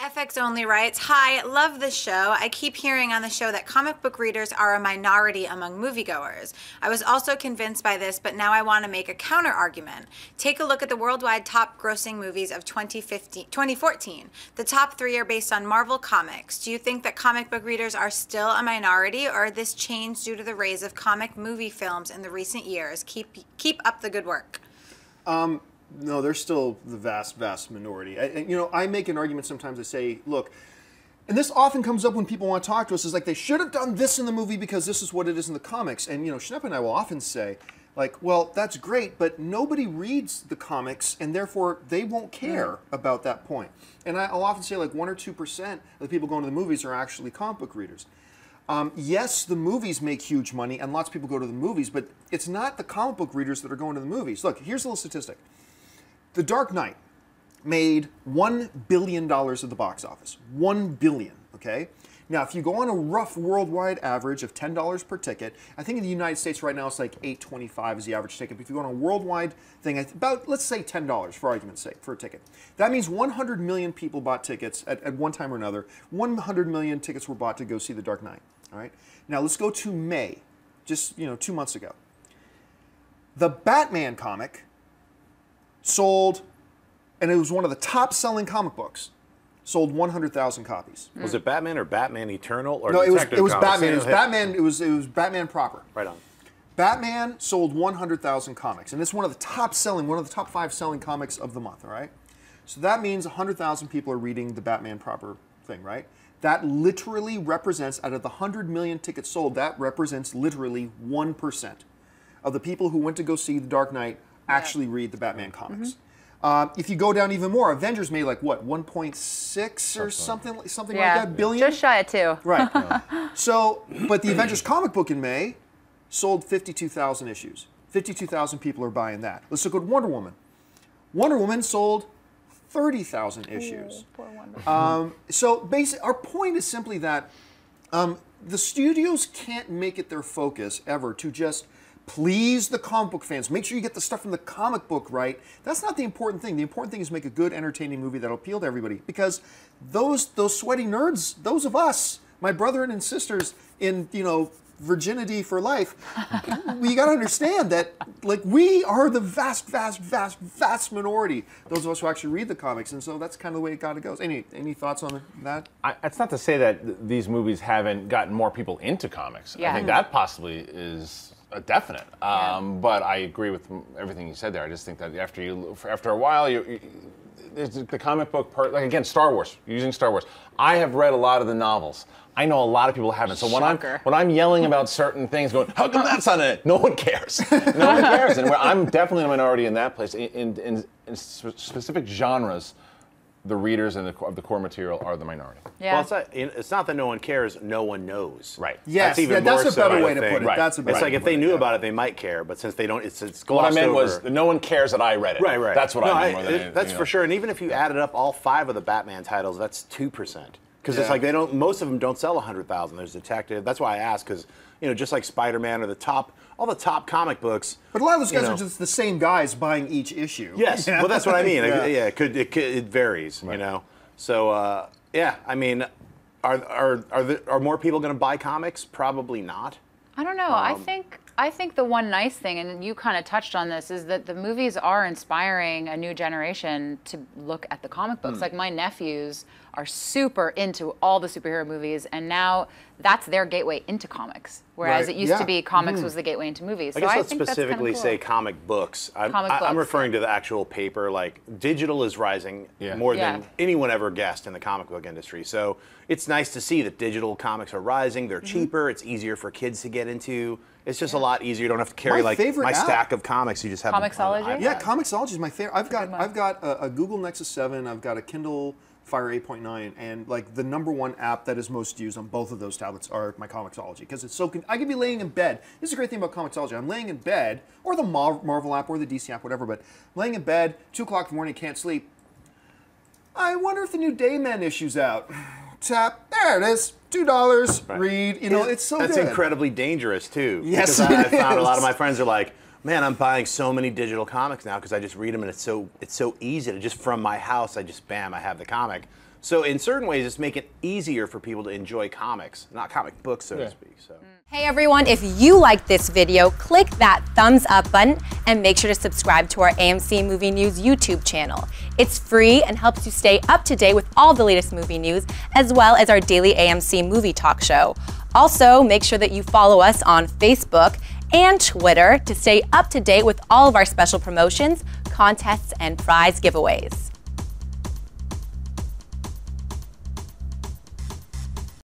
FX Only writes, "Hi, love the show. I keep hearing on the show that comic book readers are a minority among moviegoers. I was also convinced by this, but now I want to make a counter argument. Take a look at the worldwide top grossing movies of 2014. The top 3 are based on Marvel Comics. Do you think that comic book readers are still a minority, or this changed due to the rise of comic movie films in the recent years? Keep up the good work." No, they're still the vast, vast minority. I make an argument sometimes. I say, look, and this often comes up when people want to talk to us, is like they should have done this in the movie because this is what it is in the comics. And, Schnepp and I will often say, like, well, that's great, but nobody reads the comics, and therefore they won't care about that point. And I'll often say, like, 1 or 2% of the people going to the movies are actually comic book readers. Yes, the movies make huge money, and lots of people go to the movies, but it's not the comic book readers that are going to the movies. Look, here's a little statistic. The Dark Knight made $1 billion at the box office. $1 billion, okay? Now, if you go on a rough worldwide average of $10 per ticket, I think in the United States right now it's like $8.25 is the average ticket. But if you go on a worldwide thing, about, let's say $10 for argument's sake for a ticket. That means 100 million people bought tickets at one time or another. 100 million tickets were bought to go see The Dark Knight, all right? Now, let's go to May, just 2 months ago. The Batman comic sold, and it was one of the top-selling comic books, sold 100,000 copies. Was it Batman or Batman Eternal or no? It was Comics? Batman. It was Batman. It was Batman proper. Right on. Batman sold 100,000 comics, and it's one of the top 5 selling comics of the month. All right, so that means 100,000 people are reading the Batman proper thing, right? That literally represents, out of the 100 million tickets sold, that represents literally 1% of the people who went to go see The Dark Knight actually read the Batman comics. If you go down even more, Avengers made like what, 1.6 or something like that billion? Just shy of 2. Right. So, but the Avengers comic book in May sold 52,000 issues. 52,000 people are buying that. Let's look at Wonder Woman. Wonder Woman sold 30,000 issues. Poor Wonder Woman. So basically, our point is simply that the studios can't make it their focus ever to just please the comic book fans. Make sure you get the stuff from the comic book right. That's not the important thing. The important thing is make a good, entertaining movie that'll appeal to everybody. Because those sweaty nerds, those of us, my brethren and sisters in, virginity for life, we got to understand that, like, we are the vast, vast, vast, vast minority. Those of us who actually read the comics, and so that's kind of the way it kind of goes. Any thoughts on that? It's not to say that these movies haven't gotten more people into comics. Yeah. I think that possibly is a definite. But I agree with everything you said there. I just think that after a while, the comic book part, like again, Star Wars, using Star Wars. I have read a lot of the novels. I know a lot of people haven't. So when I'm yelling about certain things, going, how come that's on it? No one cares. No one cares. And I'm definitely a minority in that place. In specific genres, the readers of the core material are the minority. Yeah. Well, it's not that no one cares, no one knows. Right. Yes, that's a better way to put it. Right. That's a better It's like if they knew about it, they might care, but since they don't, it's glossed over. What I meant was no one cares that I read it. Right. That's what I mean more than anything. That's for sure. And even if you added up all 5 of the Batman titles, that's 2%. Because it's like most of them don't sell 100,000. There's Detective. That's why I asked, because just like Spider-Man or all the top comic books. But a lot of those guys are just the same guys buying each issue. Yes, well that's what I mean. It varies, right. So I mean, are more people going to buy comics? Probably not. I don't know. I think the one nice thing, and you kind of touched on this, is that the movies are inspiring a new generation to look at the comic books. Like my nephews are super into all the superhero movies, and now that's their gateway into comics. Whereas it used to be comics was the gateway into movies. I guess let's specifically say comic books. I'm referring to the actual paper. Like digital is rising more than anyone ever guessed in the comic book industry. So it's nice to see that digital comics are rising. They're cheaper. It's easier for kids to get into. It's just a lot easier. You don't have to carry my stack of comics. You just have Comixology. Yeah, Comixology is my favorite. I've got a Google Nexus 7. I've got a Kindle Fire 8.9, and like the #1 app that is most used on both of those tablets are my Comixology, because it's so. I could be laying in bed. This is a great thing about Comixology. I'm laying in bed, or the Marvel app, or the DC app, whatever. But laying in bed, 2 o'clock in the morning, can't sleep. I wonder if the new Dayman issue's out. Tap, there it is. $2. Read. It's so That's good. incredibly dangerous too. Yes, because I found a lot of my friends are like, Man, I'm buying so many digital comics now because I just read them and it's so easy to just from my house, I have the comic. So in certain ways, it's making it easier for people to enjoy comics, not comic books, so to speak. So. Hey everyone, if you liked this video, click that thumbs up button and make sure to subscribe to our AMC Movie News YouTube channel. It's free and helps you stay up to date with all the latest movie news, as well as our daily AMC movie talk show. Also, make sure that you follow us on Facebook and Twitter to stay up to date with all of our special promotions, contests, and prize giveaways.